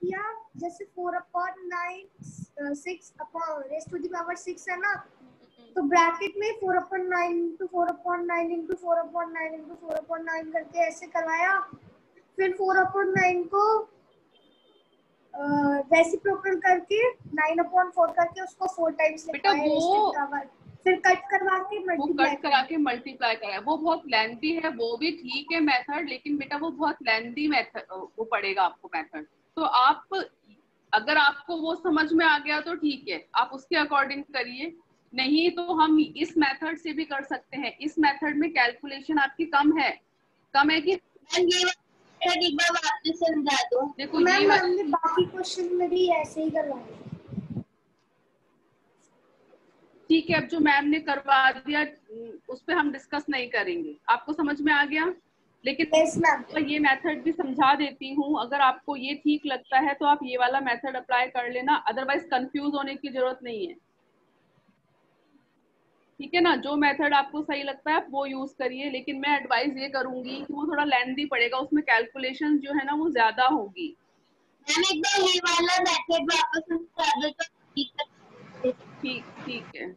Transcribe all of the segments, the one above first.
किया, जैसे 4/9 6 है ना, तो ब्रैकेट में 4/9 इंटू 4/9 इंटू 4/9 इंटू 4/9 करके ऐसे करवाया। फिर 4/9 को रेसिप्रोकल करके 9/4 करके उसको 4 टाइम्स बेटा लिखवाया, फिर कट करवा के वो कट करा के मल्टीप्लाई कराया, वो बहुत लेंथी है, वो भी ठीक है मेथड, लेकिन बेटा वो बहुत लेंथी मेथड वो पड़ेगा आपको मेथड। तो आप अगर आपको वो समझ में आ गया तो ठीक है, आप उसके अकॉर्डिंग करिए, नहीं तो हम इस मेथड से भी कर सकते हैं। इस मेथड में कैलकुलेशन आपकी कम है कि एक बार वापस समझा दो। देखो मैम ये हमने बाकी क्वेश्चन में भी ऐसे ही करवाए। ठीक है, अब जो मैम ने करवा दिया उस पर हम डिस्कस नहीं करेंगे। आपको समझ में आ गया? लेकिन ये मेथड भी समझा देती हूँ, अगर आपको ये ठीक लगता है तो आप ये वाला मेथड अप्लाई कर लेना, अदरवाइज कंफ्यूज होने की जरूरत नहीं है। ठीक है ना, जो मेथड आपको सही लगता है आप वो यूज करिए, लेकिन मैं एडवाइस ये करूंगी कि वो थोड़ा लेंथी पड़ेगा, उसमें कैलकुलेशन जो है ना वो ज्यादा होगी। मैम एक बार ये वाला मेथड वापस समझा दो तो ठीक है।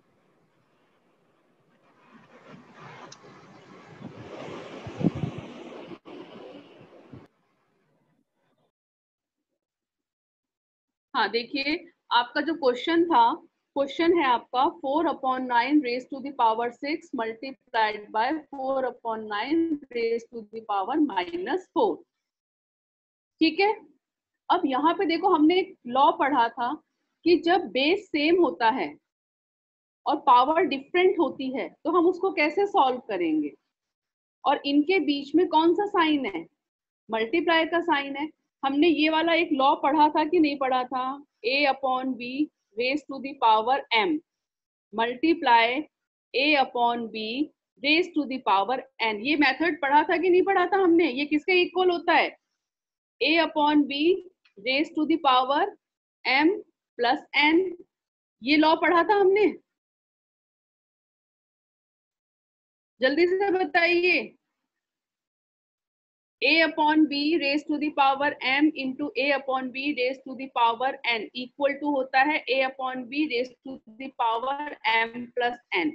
हाँ देखिए, आपका जो क्वेश्चन था, क्वेश्चन है आपका 4/9 raise to the power 6 multiplied by 4/9 raise to the power -4। ठीक है, अब यहाँ पे देखो हमने एक लॉ पढ़ा था कि जब बेस सेम होता है और पावर डिफरेंट होती है तो हम उसको कैसे सॉल्व करेंगे, और इनके बीच में कौन सा साइन है, मल्टीप्लाई का साइन है। हमने ये वाला एक लॉ पढ़ा था कि नहीं पढ़ा था, A/B raise to the power m multiply A/B raise to the power n। ये मेथड पढ़ा था कि नहीं पढ़ा था हमने? ये किसके इक्वल होता है? A/B raise to the power m plus n। ये लॉ पढ़ा था हमने, जल्दी से बताइए। A/B raise to the power m into A/B raise to the power n equal to होता है A/B raise to the power m plus n।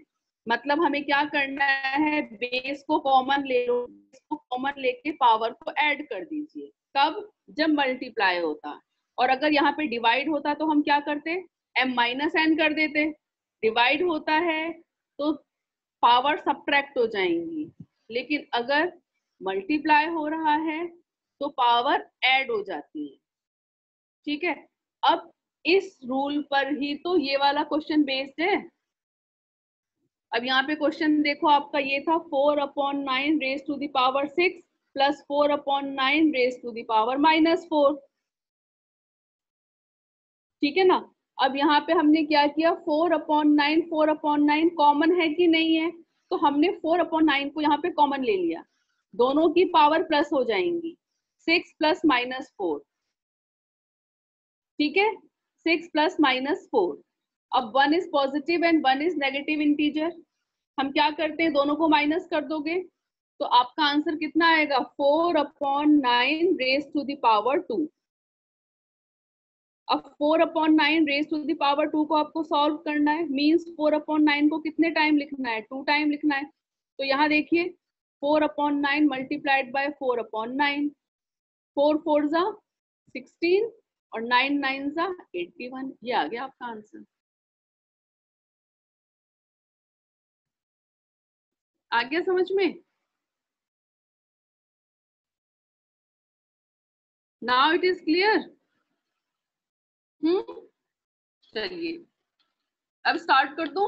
मतलब हमें क्या करना है, बेस को कॉमन ले लो, बेस को कॉमन लेके पावर को ऐड कर दीजिए। कब? जब मल्टीप्लाई होता। और अगर यहाँ पे डिवाइड होता तो हम क्या करते, m-n कर देते। डिवाइड होता है तो पावर सब्ट्रैक्ट हो जाएंगी, लेकिन अगर मल्टीप्लाई हो रहा है तो पावर ऐड हो जाती है। ठीक है, अब इस रूल पर ही तो ये वाला क्वेश्चन बेस्ड है। अब यहाँ पे क्वेश्चन देखो, आपका ये था 4/9 raise to the power 6 plus 4/9 raise to the power -4। ठीक है ना, अब यहाँ पे हमने क्या किया, 4/9 कॉमन है कि नहीं है, तो हमने 4/9 को यहाँ पे कॉमन ले लिया, दोनों की पावर प्लस हो जाएंगी, 6 प्लस -4। ठीक है, 6 प्लस -4। अब 1 is positive and 1 is negative integer, हम क्या करते हैं, दोनों को माइनस कर दोगे तो आपका आंसर कितना आएगा, 4/9 रेज टू द पावर 2। अब 4/9 रेज टू द पावर 2 को आपको सॉल्व करना है, मींस 4/9 को कितने टाइम लिखना है, 2 टाइम लिखना है। तो यहाँ देखिए 4/9 मल्टीप्लाइड बाय 4/9, 4 4 जा 16 और 9 9 जा 81। ये आ गया आपका आंसर। आ गया समझ में? Now it is clear. चलिए अब स्टार्ट कर दूं।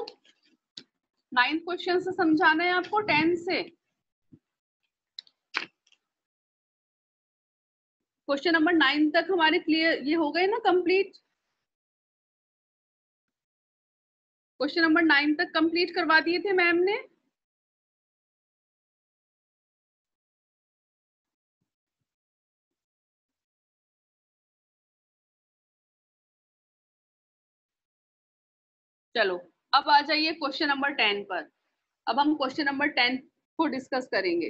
9th क्वेश्चन से समझाना है आपको 10 से। क्वेश्चन नंबर 9 तक हमारे क्लियर ये हो गए ना कंप्लीट। क्वेश्चन नंबर 9 तक कंप्लीट करवा दिए थे मैम ने। चलो अब आ जाइए क्वेश्चन नंबर 10 पर। अब हम क्वेश्चन नंबर 10 को डिस्कस करेंगे।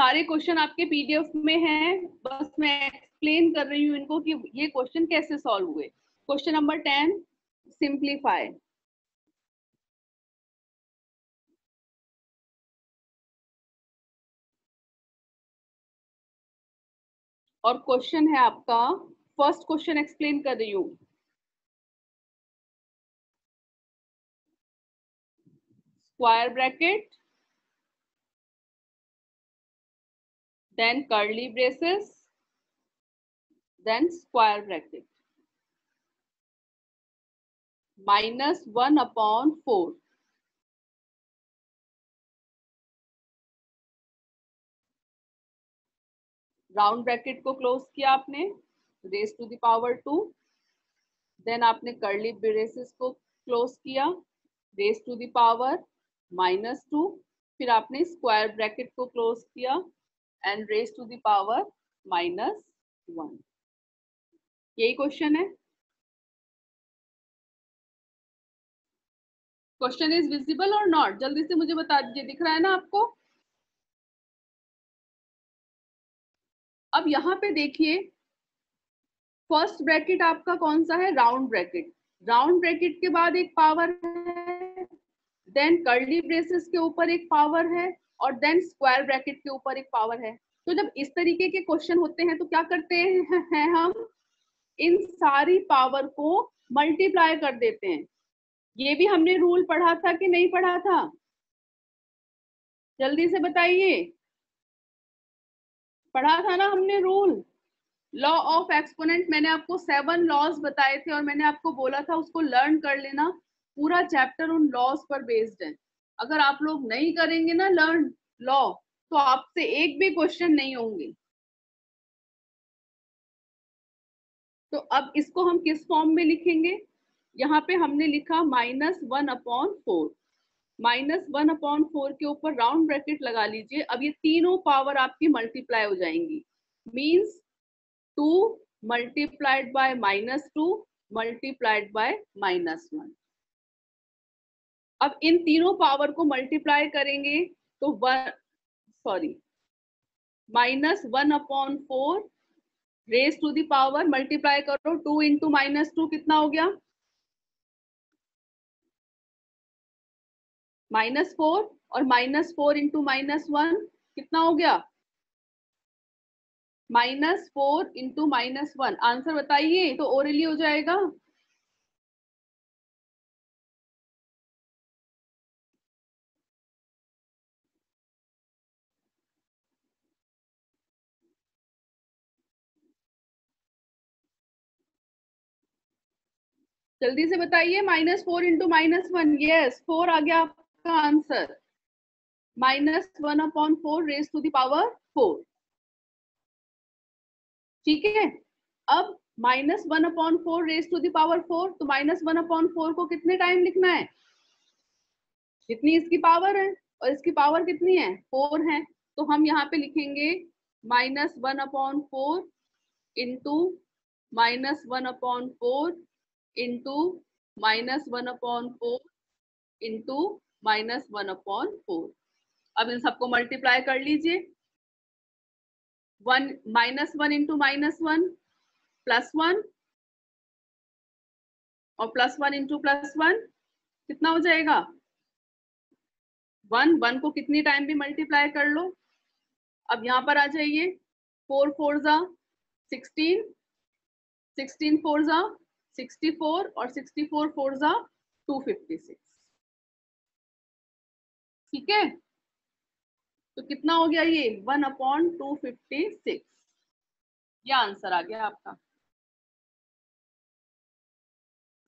सारे क्वेश्चन आपके पीडीएफ में हैं, बस मैं एक्सप्लेन कर रही हूँ इनको कि ये क्वेश्चन कैसे सॉल्व हुए। Question number 10, simplify. और क्वेश्चन है आपका, फर्स्ट क्वेश्चन एक्सप्लेन कर रही हूँ। Square bracket, then curly braces, then square bracket, -1/4. Round bracket को क्लोज किया आपने, raise to the power 2, then आपने कर्ली ब्रेसेस को क्लोज किया, रेज टू द पावर -2, फिर आपने स्क्वायर ब्रैकेट को क्लोज किया and raise to the power -1। यही क्वेश्चन है। क्वेश्चन इज विजिबल और नॉट? जल्दी से मुझे बता दीजिए, दिख रहा है ना आपको? अब यहाँ पे देखिए, फर्स्ट ब्रैकेट आपका कौन सा है? Round bracket. राउंड ब्रैकेट के बाद एक पावर है, देन कर्ली ब्रेसेस के ऊपर एक पावर है, और देन स्क्वायर ब्रैकेट के ऊपर एक पावर है। तो जब इस तरीके के क्वेश्चन होते हैं तो क्या करते हैं हम? इन सारी पावर को मल्टीप्लाई कर देते हैं। ये भी हमने रूल पढ़ा था कि नहीं पढ़ा था? जल्दी से बताइए, पढ़ा था ना हमने रूल? लॉ ऑफ एक्सपोनेंट मैंने आपको 7 लॉज बताए थे और मैंने आपको बोला था उसको लर्न कर लेना। पूरा चैप्टर उन लॉज पर बेस्ड है। अगर आप लोग नहीं करेंगे ना लर्न लॉ, तो आपसे एक भी क्वेश्चन नहीं होंगे। तो अब इसको हम किस फॉर्म में लिखेंगे? यहाँ पे हमने लिखा -1/4। -1/4 के ऊपर राउंड ब्रैकेट लगा लीजिए। अब ये तीनों पावर आपकी मल्टीप्लाई हो जाएंगी। Means 2 multiplied by -2 multiplied by -1। अब इन तीनों पावर को मल्टीप्लाई करेंगे तो -1/4 raise to the power, multiply करो 2 इंटू -2 कितना हो गया? -4, और -4 इंटू -1 कितना हो गया? -4 इंटू -1। आंसर बताइए, तो ओरली हो जाएगा। जल्दी से बताइए, -4 इंटू -1। यस, 4 आ गया आपका answer. -1/4 raise to the power 4। ठीक है। अब -1/4 रेज टू द पावर 4, तो -1/4 को कितने टाइम लिखना है? जितनी इसकी पावर है, और इसकी पावर कितनी है? 4 है। तो हम यहाँ पे लिखेंगे -1/4 इंटू -1/4 इंटू -1/4 इंटू -1/4। अब इन सबको मल्टीप्लाई कर लीजिए। 1 -1 इंटू -1 +1, और +1 इंटू +1 कितना हो जाएगा? 1 को कितनी टाइम भी मल्टीप्लाई कर लो। अब यहाँ पर आ जाइए, 4 4 जा 16, 16 4 जा 64, और 64 4 जा 256। ठीक है, तो कितना हो गया ये? 1/256। ये आंसर आ गया आपका।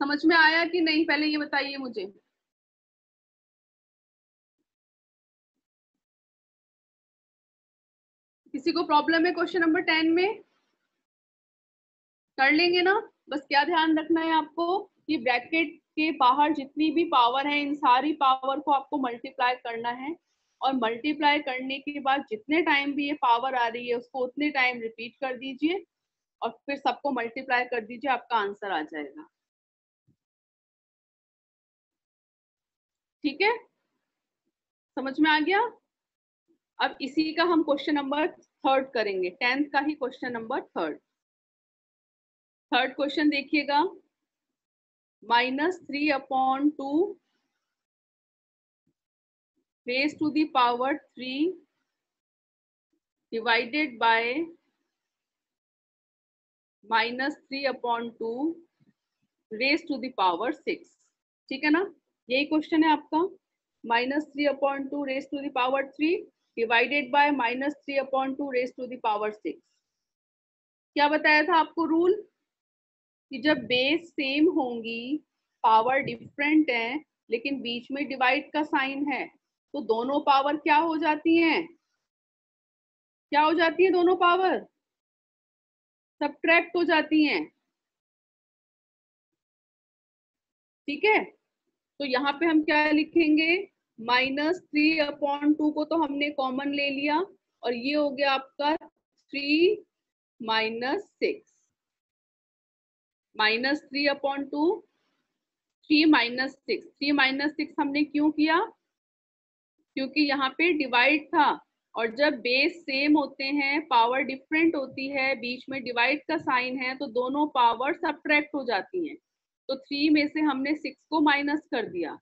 समझ में आया कि नहीं, पहले ये बताइए मुझे। किसी को प्रॉब्लम है क्वेश्चन नंबर 10 में? कर लेंगे ना? बस क्या ध्यान रखना है आपको कि ब्रैकेट के बाहर जितनी भी पावर है, इन सारी पावर को आपको मल्टीप्लाई करना है, और मल्टीप्लाई करने के बाद जितने टाइम भी ये पावर आ रही है उसको उतने टाइम रिपीट कर दीजिए, और फिर सबको मल्टीप्लाई कर दीजिए, आपका आंसर आ जाएगा। ठीक है, समझ में आ गया? अब इसी का हम क्वेश्चन नंबर 3 करेंगे, 10th का ही क्वेश्चन नंबर 3। थर्ड क्वेश्चन देखिएगा, -3/2 raised to the power 3 divided by -3/2 raised to the power 6। ठीक है ना, यही क्वेश्चन है आपका। -3/2 raised to the power 3 divided by -3/2 raised to the power 6। क्या बताया था आपको रूल, कि जब बेस सेम होंगी, पावर डिफरेंट है, लेकिन बीच में डिवाइड का साइन है, तो दोनों पावर क्या हो जाती हैं, क्या हो जाती है, दोनों पावर सबट्रैक्ट हो जाती हैं। ठीक है, तो यहाँ पे हम क्या लिखेंगे, -3/2 को तो हमने कॉमन ले लिया, और ये हो गया आपका 3 - 6, -3/2 3 - 6। 3 - 6 हमने क्यों किया, क्योंकि यहाँ पे डिवाइड था, और जब बेस सेम होते हैं, पावर डिफरेंट होती है, बीच में डिवाइड का साइन है, तो दोनों पावर सबट्रैक्ट हो जाती हैं। तो 3 में से हमने 6 को माइनस कर दिया।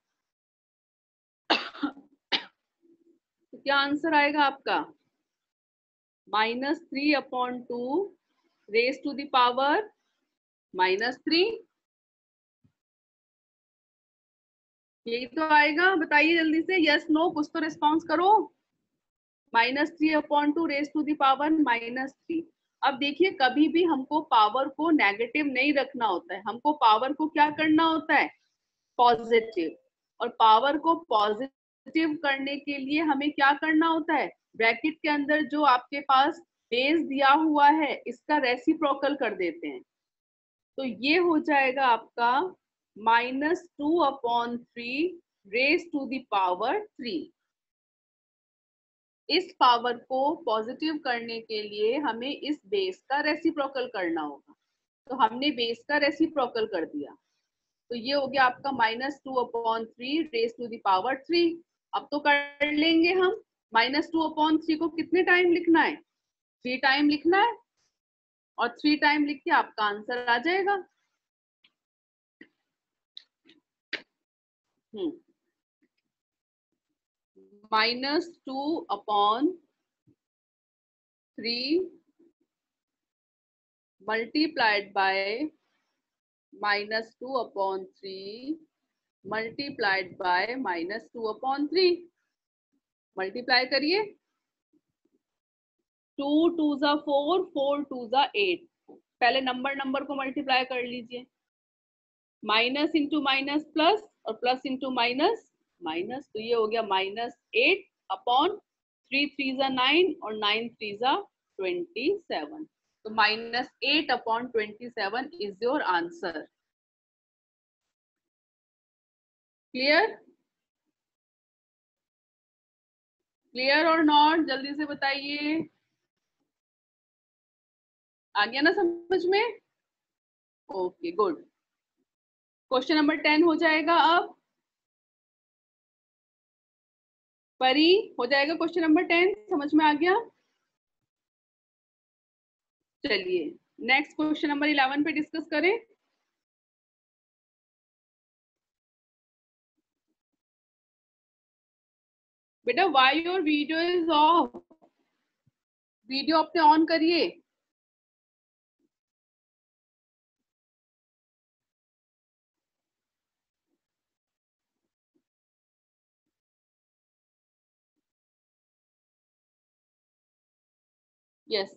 तो क्या आंसर आएगा आपका, -3/2 रेज टू द पावर -3। यही तो आएगा, बताइए जल्दी से, यस नो, कुछ तो रिस्पॉन्स करो। -3/2 रेज टू द पावर -3। अब देखिए, कभी भी हमको पावर को नेगेटिव नहीं रखना होता है, हमको पावर को क्या करना होता है, पॉजिटिव। और पावर को पॉजिटिव करने के लिए हमें क्या करना होता है, ब्रैकेट के अंदर जो आपके पास बेस दिया हुआ है, इसका रेसिप्रोकल कर देते हैं। तो ये हो जाएगा आपका -2/3 रेज टू द पावर 3। इस पावर को पॉजिटिव करने के लिए हमें इस बेस का रेसिप्रोकल करना होगा, तो हमने बेस का रेसिप्रोकल कर दिया। तो ये हो गया आपका -2/3 रेज टू द पावर 3। अब तो कर लेंगे हम, -2/3 को कितने टाइम लिखना है, 3 टाइम लिखना है, और 3 टाइम लिख के आपका आंसर आ जाएगा। -2/3 multiplied by -2/3 multiplied by -2/3। Multiply करिए, 2 2 ज़ा 4, 4 2 ज़ा 8। पहले नंबर को मल्टीप्लाई कर लीजिए, माइनस इंटू माइनस प्लस, और प्लस इंटू माइनस माइनस, तो ये हो गया -8/3 3 ज़ा 9, और 9 3 ज़ा 27। तो -8/27 is your answer. Clear, clear और नॉट, जल्दी से बताइए, आ गया ना समझ में? Okay good. क्वेश्चन नंबर 10 हो जाएगा अब, परी हो जाएगा क्वेश्चन नंबर 10, समझ में आ गया? चलिए नेक्स्ट क्वेश्चन नंबर 11 पे डिस्कस करें। बेटा why your video is off, video अपने ऑन करिए। Yes,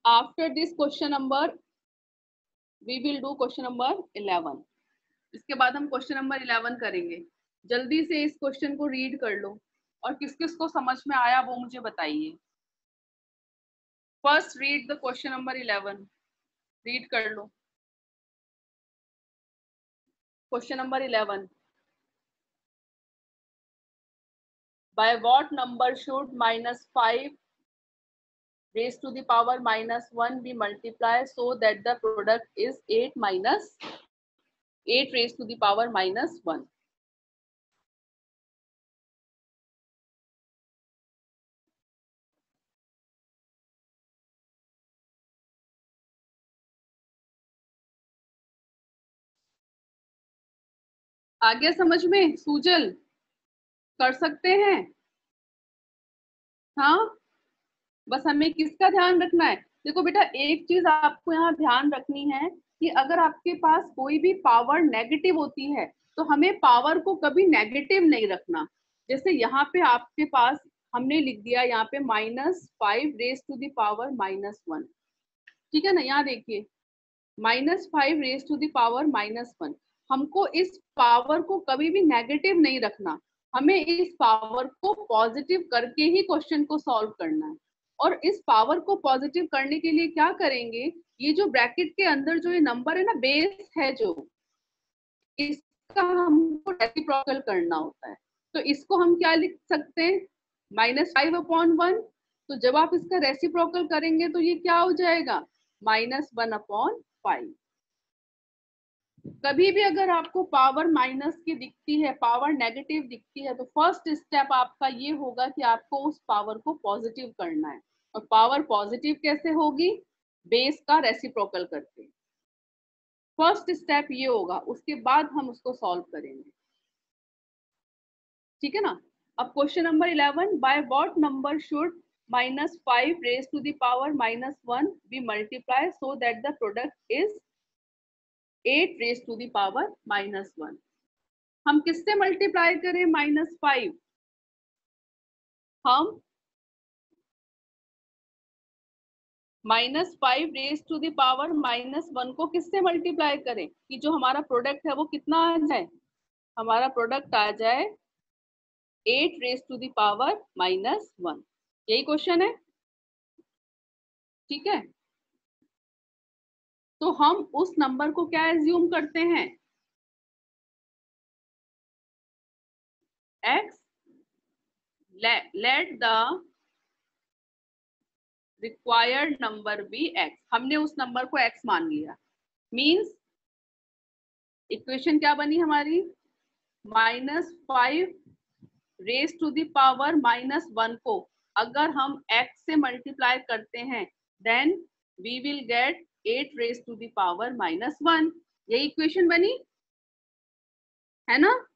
after this question number we will do question number 11। इसके बाद हम क्वेश्चन नंबर 11 करेंगे। जल्दी से इस क्वेश्चन को रीड कर लो, और किस किस को समझ में आया वो मुझे बताइए। First read the question number 11, read कर लो question number 11। By what number should -5 raised to the power -1 be multiplied so that the product is 8 - 8 raised to the power -1? आ गया समझ में सूजल? कर सकते हैं? हाँ, बस हमें किसका ध्यान रखना है? देखो बेटा, एक चीज आपको यहाँ ध्यान रखनी है कि अगर आपके पास कोई भी पावर नेगेटिव होती है तो हमें पावर को कभी नेगेटिव नहीं रखना। जैसे यहाँ पे आपके पास हमने लिख दिया यहाँ पे -5 रेज टू द पावर -1, ठीक है ना? यहाँ देखिए -5 रेज टू द पावर -1। हमको इस पावर को कभी भी नेगेटिव नहीं रखना, हमें इस पावर को पॉजिटिव करके ही क्वेश्चन को सॉल्व करना है। और इस पावर को पॉजिटिव करने के लिए क्या करेंगे, ये जो ब्रैकेट के अंदर जो ये नंबर है ना, बेस है जो, इसका हमको रेसिप्रोकल करना होता है। तो इसको हम क्या लिख सकते हैं, -5/1। तो जब आप इसका रेसिप्रोकल करेंगे तो ये क्या हो जाएगा, -1/5। कभी भी अगर आपको पावर माइनस की दिखती है, पावर नेगेटिव दिखती है, तो फर्स्ट स्टेप आपका ये होगा कि आपको उस पावर को पॉजिटिव करना है। और पावर पॉजिटिव कैसे होगी, बेस का रेसिप्रोकल करके। फर्स्ट स्टेप ये होगा, उसके बाद हम उसको सॉल्व करेंगे, ठीक है ना? अब question number 11, by what number should -5 raise to the power -1 be multiply so that the product is 8 raise to the power -1। हम किससे मल्टीप्लाई करें -5? हम -5 रेज टू द पावर -1 को किससे मल्टीप्लाई करें कि जो हमारा प्रोडक्ट है वो कितना आ जाए, हमारा प्रोडक्ट आ जाए 8 रेज टू द पावर -1। यही क्वेश्चन है, ठीक है? तो हम उस नंबर को क्या एज्यूम करते हैं, x, let the required number be x। हमने उस नंबर को x मान लिया, मीन्स इक्वेशन क्या बनी हमारी, -5 रेज टू द पावर -1 को अगर हम x से मल्टीप्लाई करते हैं then we will get 8 raise to the power -1। यही इक्वेशन बनी है ना?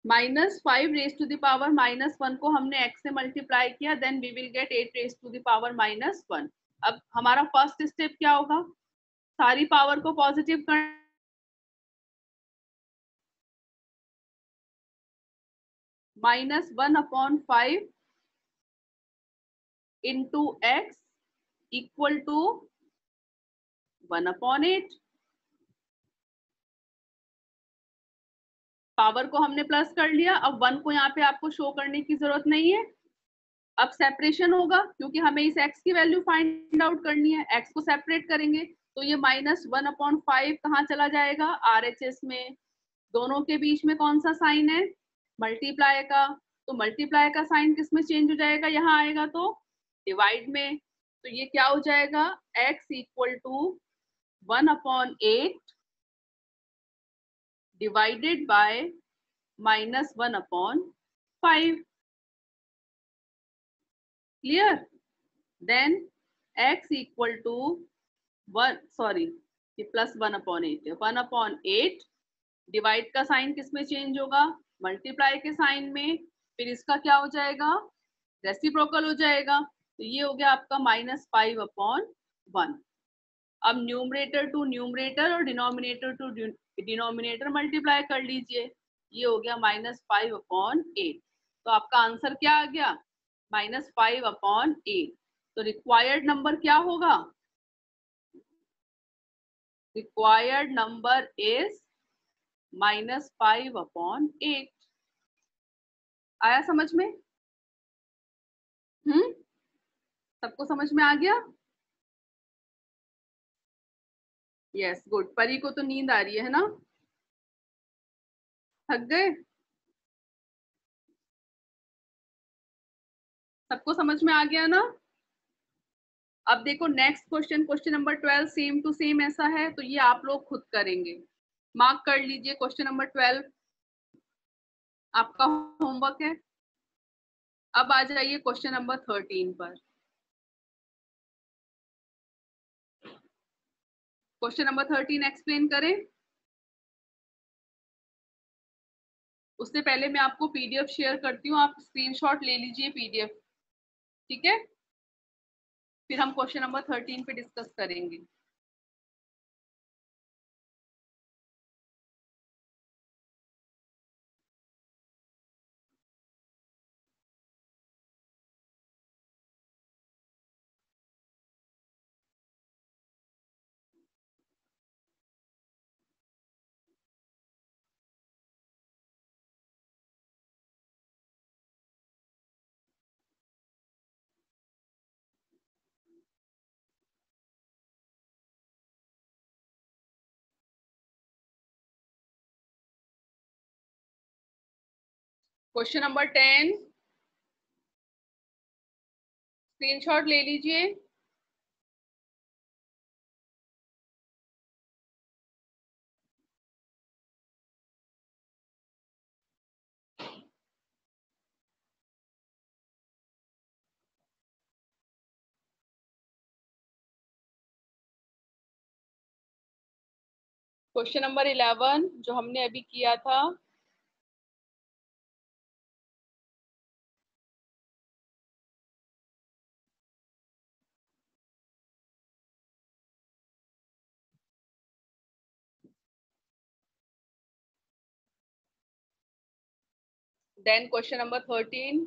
-5 रेज टू द पावर -1 को हमने x से मल्टीप्लाई किया, then we will get 8 raise to the power -1। अब हमारा फर्स्ट स्टेप क्या होगा, सारी पावर को पॉजिटिव कर, -1/5 into x equal to 1/8। Power को हमने प्लस कर लिया, अब 1 को यहाँ पे आपको शो करने की जरूरत नहीं है। अब सेपरेशन होगा क्योंकि हमें इस x की वैल्यू फाइंड आउट करनी है, x को सेपरेट करेंगे तो ये -1/5 कहाँ चला जाएगा, RHS में। दोनों के बीच में कौन सा साइन है, मल्टीप्लाई का, तो मल्टीप्लाई का साइन किस में चेंज हो जाएगा, यहाँ आएगा तो डिवाइड में। तो ये क्या हो जाएगा, x equal to 1/8 divided by -1/5। Clear? Then x equal to 1, sorry ये +1/8 है, 1/8 डिवाइड का साइन किस में चेंज होगा, मल्टीप्लाई के साइन में, फिर इसका क्या हो जाएगा, रेसिप्रोकल हो जाएगा। तो ये हो गया आपका -5/1। अब न्यूमरेटर टू न्यूमरेटर और डिनोमिनेटर टू डिनोमिनेटर मल्टीप्लाई कर लीजिए, ये हो गया -5/8। तो आपका आंसर क्या आ गया, -5/8। तो रिक्वायर्ड नंबर क्या होगा, रिक्वायर्ड नंबर इज -5/8। आया समझ में? सबको समझ में आ गया? Yes good. परी को तो नींद आ रही है ना, थक गए? सबको समझ में आ गया ना? अब देखो next question, question number 12 same to same ऐसा है, तो ये आप लोग खुद करेंगे, मार्क कर लीजिए। क्वेश्चन नंबर 12 आपका होमवर्क है। अब आ जाइए क्वेश्चन नंबर 13 पर। क्वेश्चन नंबर 13 एक्सप्लेन करें। उससे पहले मैं आपको पीडीएफ शेयर करती हूँ, आप स्क्रीनशॉट ले लीजिए पीडीएफ, ठीक है? फिर हम क्वेश्चन नंबर 13 पे डिस्कस करेंगे। क्वेश्चन नंबर 10, स्क्रीनशॉट ले लीजिए। क्वेश्चन नंबर 11 जो हमने अभी किया था, then question number 13,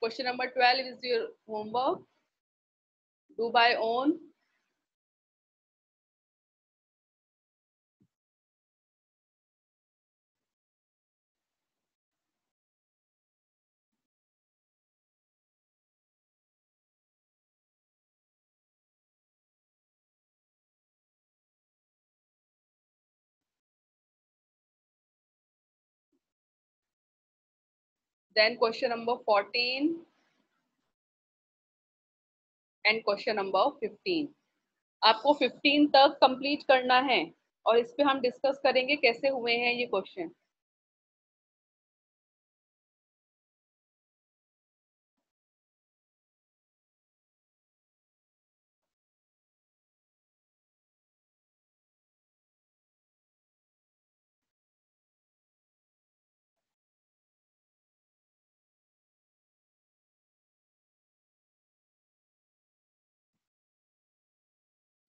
question number 12 is your homework, do by own. Then question number 14 and question number 15. आपको 15 तक कंप्लीट करना है और इस पे हम डिस्कस करेंगे कैसे हुए हैं ये question.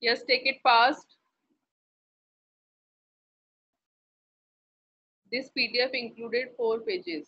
Yes, take it fast. This PDF included 4 pages.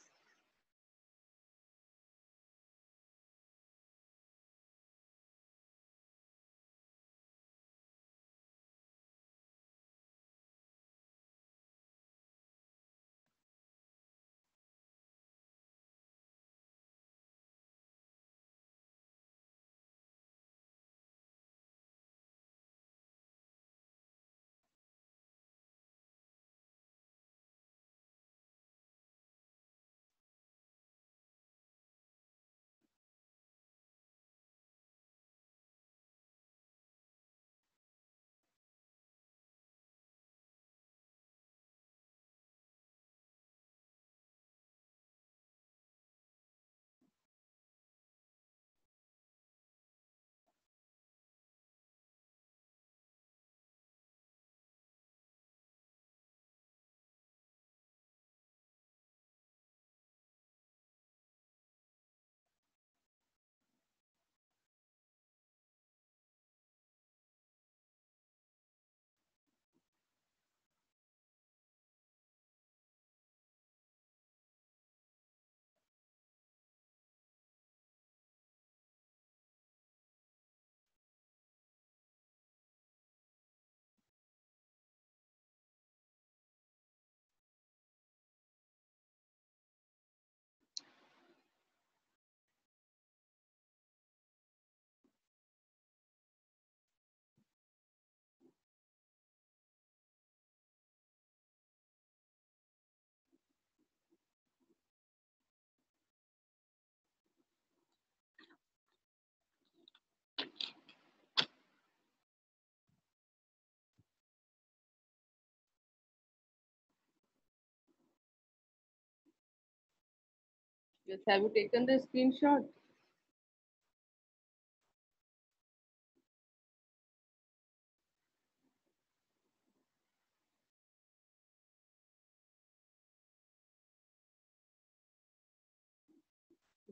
Yes, have you taken the screenshot?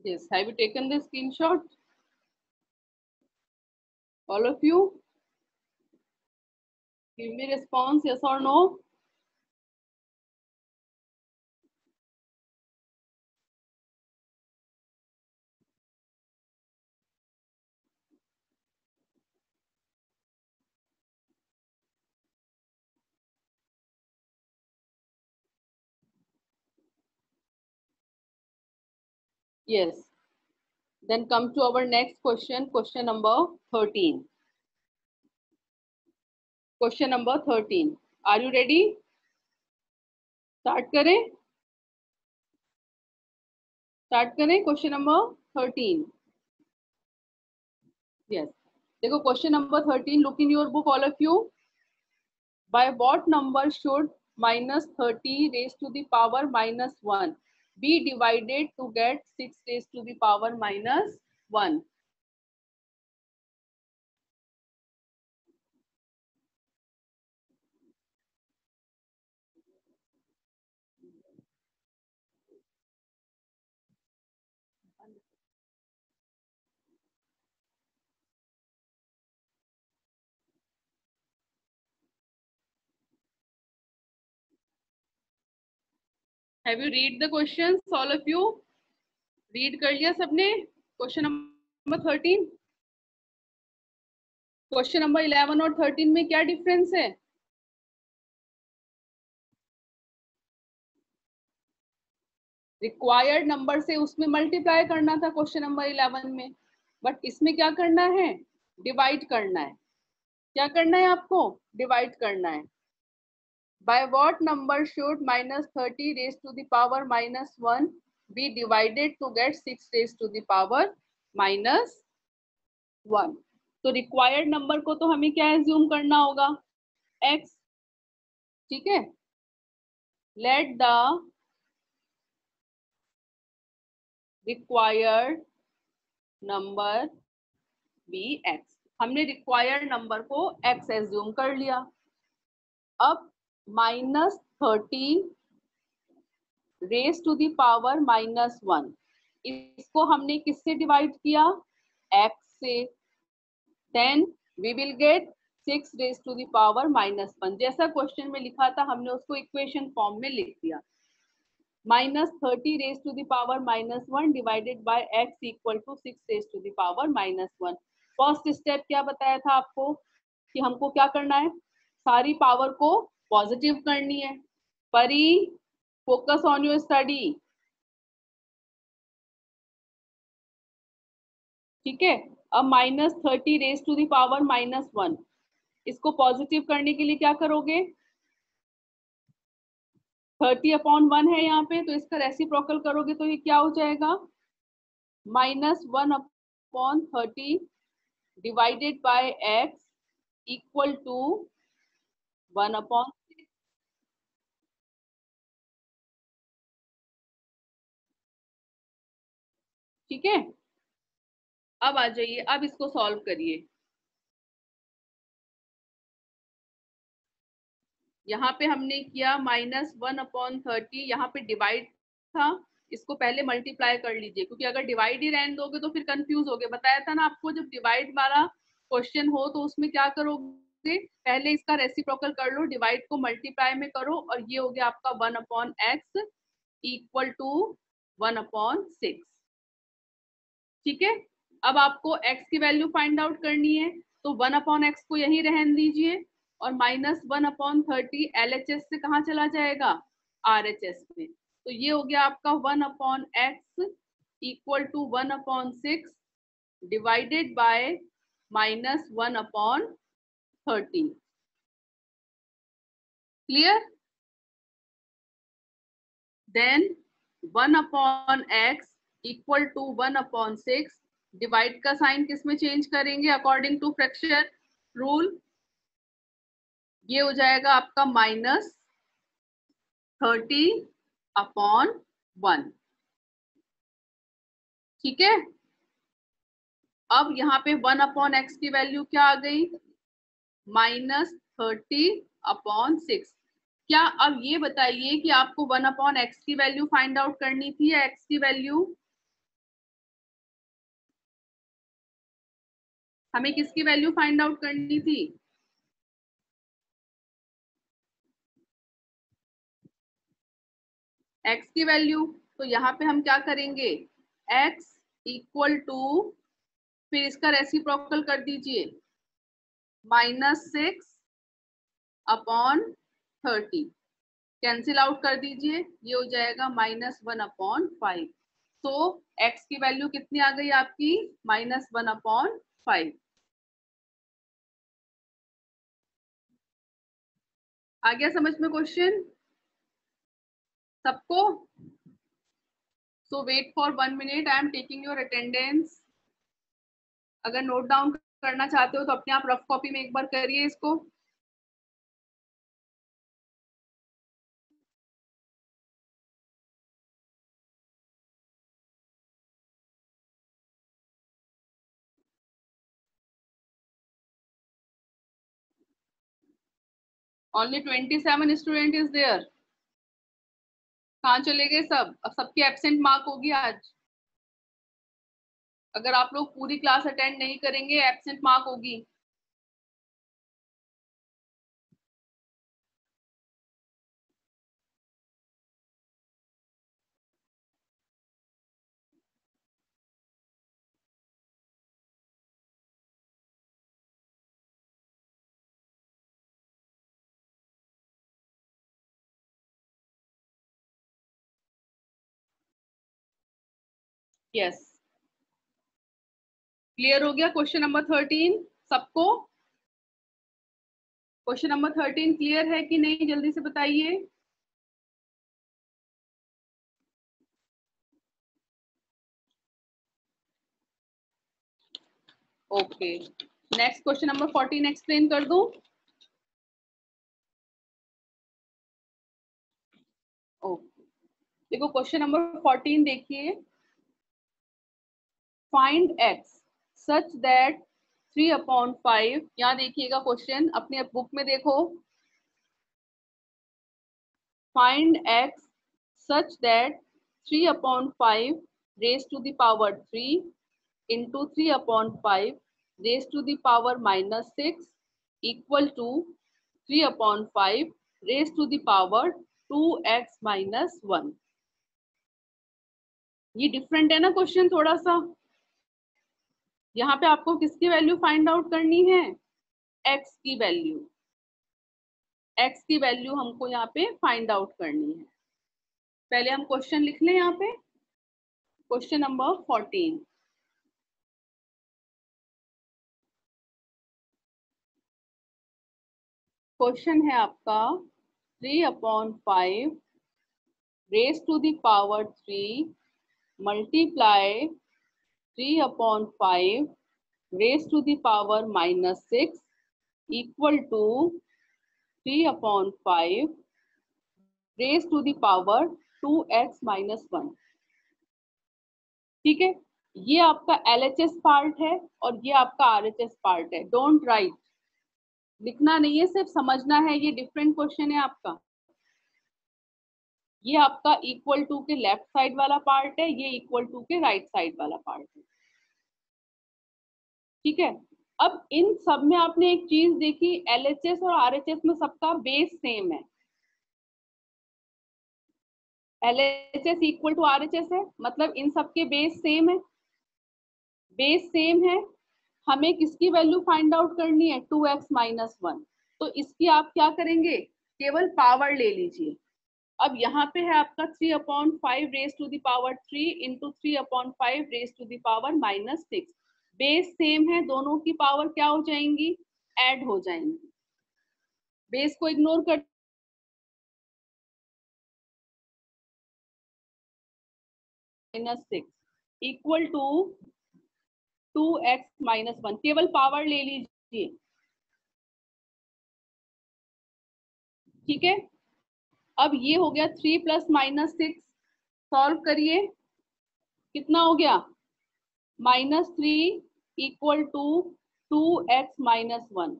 Yes, have you taken the screenshot? All of you? Give me response, yes or no? Yes. Then come to our next question, question number 13. Question number 13. Are you ready? Start करें? Start करें question number 13. Yes. देखो question number 13. Look in your book, all of you. By what number should minus 30 raised to the power minus 1 be divided to get 6 raised to the power minus 1? Have you read the questions, all of you? Read कर लिया सबने? Question number 13. Question number 11 और 13 में क्या difference है? Required number से उसमें multiply करना था question number 11 में, but इसमें क्या करना है? Divide करना है. क्या करना है आपको? Divide करना है. By what number should minus 30 raised to the power minus 1 be divided to get 6 raised to the power minus 1? तो required number को तो हमें क्या assume करना होगा? X. ठीक है? Let the required number be X. हमने required number को X assume कर लिया. अब minus 30 raise to the power minus 1 इसको हमने किससे डिवाइड किया? x से. Then we will get 6 raise to the power minus 1. जैसा क्वेश्चन में लिखा था हमने उसको इक्वेशन फॉर्म में लिख दिया. Minus 30 raise to the power minus 1 divided by x equal to 6 raise to the power minus 1. First step क्या बताया था आपको कि हमको क्या करना है? सारी पावर को पॉजिटिव करनी है. परी, फोकस ऑन योर स्टडी. ठीक है. अब minus 30 raise to the power minus 1 इसको पॉजिटिव करने के लिए क्या करोगे? 30/1 है यहाँ पे, तो इसका रेसिप्रोकल करोगे तो ये क्या हो जाएगा? -1/30 divided by x equal to 1/6. ठीक है. अब आ जाइए, अब इसको सॉल्व करिए. यहाँ पे हमने किया -1/30, यहाँ पे डिवाइड था, इसको पहले मल्टीप्लाई कर लीजिए क्योंकि अगर डिवाइड ही रहने दोगे तो फिर कंफ्यूज होगे. बताया था ना आपको, जब डिवाइड वाला क्वेश्चन हो तो उसमें क्या करोगे? पहले इसका रेसिप्रोकल कर लो, डिवाइड को मल्टीप्लाई में करो और ये हो गया आपका 1/x इक्वल टू 1/6. ठीक है. अब आपको x की वैल्यू फाइंड आउट करनी है तो 1/x को यही रहने दीजिए और -1/30 LHS से कहाँ चला जाएगा? RHS में. तो ये हो गया आपका 1/x equal to 1/6 divided by -1/30. Clear? Then 1/x equal to 1/6. Divide का साइन किस में चेंज करेंगे अकॉर्डिंग टू फ्रैक्शन रूल? ये हो जाएगा आपका -30/1. ठीक है. अब यहाँ पे 1/x की वैल्यू क्या आ गई? -30/6. क्या अब ये बताइए कि आपको 1/x की वैल्यू फाइंड आउट करनी थी या x की वैल्यू? हमें किसकी वैल्यू फाइंड आउट करनी थी? x की वैल्यू। तो यहाँ पे हम क्या करेंगे, x इक्वल टू, फिर इसका रेसिप्रोकल कर दीजिए, -6 अपॉन 30, कैंसिल आउट कर दीजिए, ये हो जाएगा -1/5। तो x की वैल्यू कितनी आ गई आपकी, -1/5। आ गया समझ में क्वेश्चन सबको? So wait for 1 minute, I am taking your attendance. अगर नोट डाउन करना चाहते हो तो अपने आप रफ कॉपी में एक बार करिए इसको। Only 27 student is there. कहाँ चले गए सब? अब सबकी एब्सेंट मार्क होगी आज। अगर आप लोग पूरी क्लास अटेंड नहीं करेंगे एब्सेंट मार्क होगी। यस, क्लियर हो गया क्वेश्चन नंबर 13 सबको? क्वेश्चन नंबर 13 क्लियर है कि नहीं, जल्दी से बताइए। Okay, next question number 14 explain कर दूं? ओके, देखो क्वेश्चन नंबर 14 देखिए, फाइंड x सच दैट 3/5, यहाँ देखिएगा क्वेश्चन, अपने बुक में देखो, find x such that 3/5 raised to the power 3 into 3/5 raised to the power -6 equal to 3/5 raised to the power 2x minus 1। ये डिफरेंट है ना क्वेश्चन थोड़ा सा। यहाँ पे आपको किसकी वैल्यू फाइंड आउट करनी है, x की वैल्यू। x की वैल्यू हमको यहाँ पे फाइंड आउट करनी है। पहले हम क्वेश्चन लिख लें यहाँ पे, क्वेश्चन नंबर 14। क्वेश्चन है आपका 3/5 raise to the power 3 multiply 3/5 raise to the power -6 equal to 3/5 raise to the power 2x minus 1। ठीक है, ये आपका LHS पार्ट है और ये आपका RHS पार्ट है। डोंट राइट, लिखना नहीं है, सिर्फ समझना है। ये डिफरेंट क्वेश्चन है आपका। ये आपका इक्वल टू के लेफ्ट साइड वाला पार्ट है, ये इक्वल टू के राइट साइड वाला पार्ट है। ठीक है, अब इन सब में आपने एक चीज देखी, LHS और RHS में सबका बेस सेम है। LHS इक्वल टू RHS है, मतलब इन सबके बेस सेम है। बेस सेम है, हमें किसकी वैल्यू फाइंड आउट करनी है, 2x minus 1। तो इसकी आप क्या करेंगे, केवल पावर ले लीजिए। अब यहाँ पे है आपका 3/5 raise to the power 3 into 3/5 raise to the power -6। Base same है, दोनों की पावर क्या हो जाएंगी, ऐड हो जाएंगी। बेस को इग्नोर कर -6 इक्वल टू 2x minus 1, केवल पावर ले लीजिए। ठीक है, अब ये हो गया 3 + -6, सॉल्व करिए, कितना हो गया, -3 इक्वल टू 2x minus 1।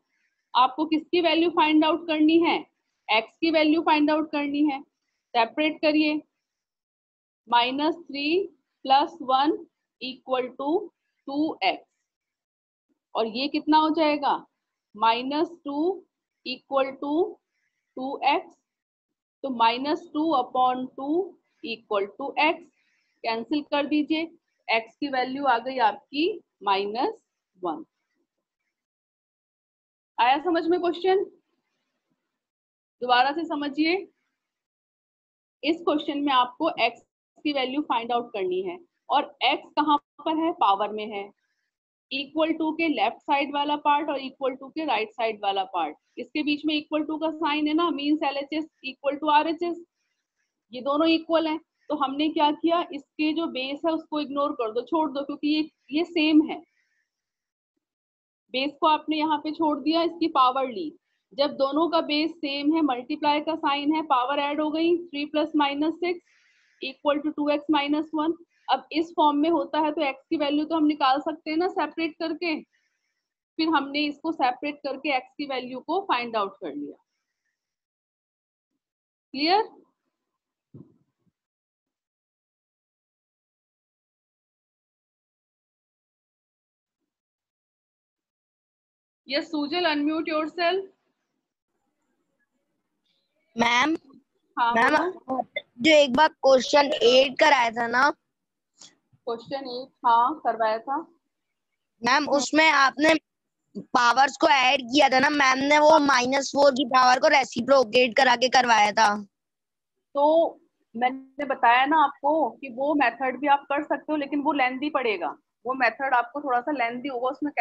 आपको किसकी वैल्यू फाइंड आउट करनी है, x की वैल्यू फाइंड आउट करनी है। सेपरेट करिए, -3 + 1 इक्वल टू 2x। और ये कितना हो जाएगा -2 इक्वल टू 2x, तो -2/2 इक्वल टू x, कैंसिल कर दीजिए, x की वैल्यू आ गई आपकी -1। आया समझ में क्वेश्चन? दोबारा से समझिए, इस क्वेश्चन में आपको x की वैल्यू फाइंड आउट करनी है और x कहाँ पर है, पावर में है, इक्वल टू के लेफ्ट साइड वाला पार्ट और इक्वल टू के राइट साइड वाला पार्ट, इसके बीच में इक्वल टू का साइन है ना, means LHS equal to RHS, ये दोनों इक्वल हैं। तो हमने क्या किया, इसके जो बेस है उसको इग्नोर कर दो, छोड़ दो, क्योंकि ये सेम है, बेस को आपने यहाँ पे छोड़ दिया, इसकी पावर ली, जब दोनों का बेस सेम है, मल्टीप्लाई का साइन है, पावर ऐड हो गई, 3 + -6 इक्वल टू 2x - 1। अब इस फॉर्म में होता है तो x की वैल्यू तो हम निकाल सकते हैं ना सेपरेट करके, फिर हमने इसको सेपरेट करके x की वैल्यू को फाइंड आउट कर लिया। Clear? Yes Sujal, unmute yourself. Ma'am हाँ मैम बोलो। जो एक बार क्वेश्चन 8 कराया था ना, क्वेश्चन 8 हाँ करवाया था मैम उसमें आपने पावर्स को ऐड किया था ना, मैम ने वो -4 की पावर को रेसिप्रोकेट करा के करवाया था। तो मैंने बताया ना आपको कि वो मेथड भी आप कर सकते हो, लेकिन वो लेंथी पड़ेगा, वो मेथड आपको थोड़ा सा लेंथी होगा, उसमें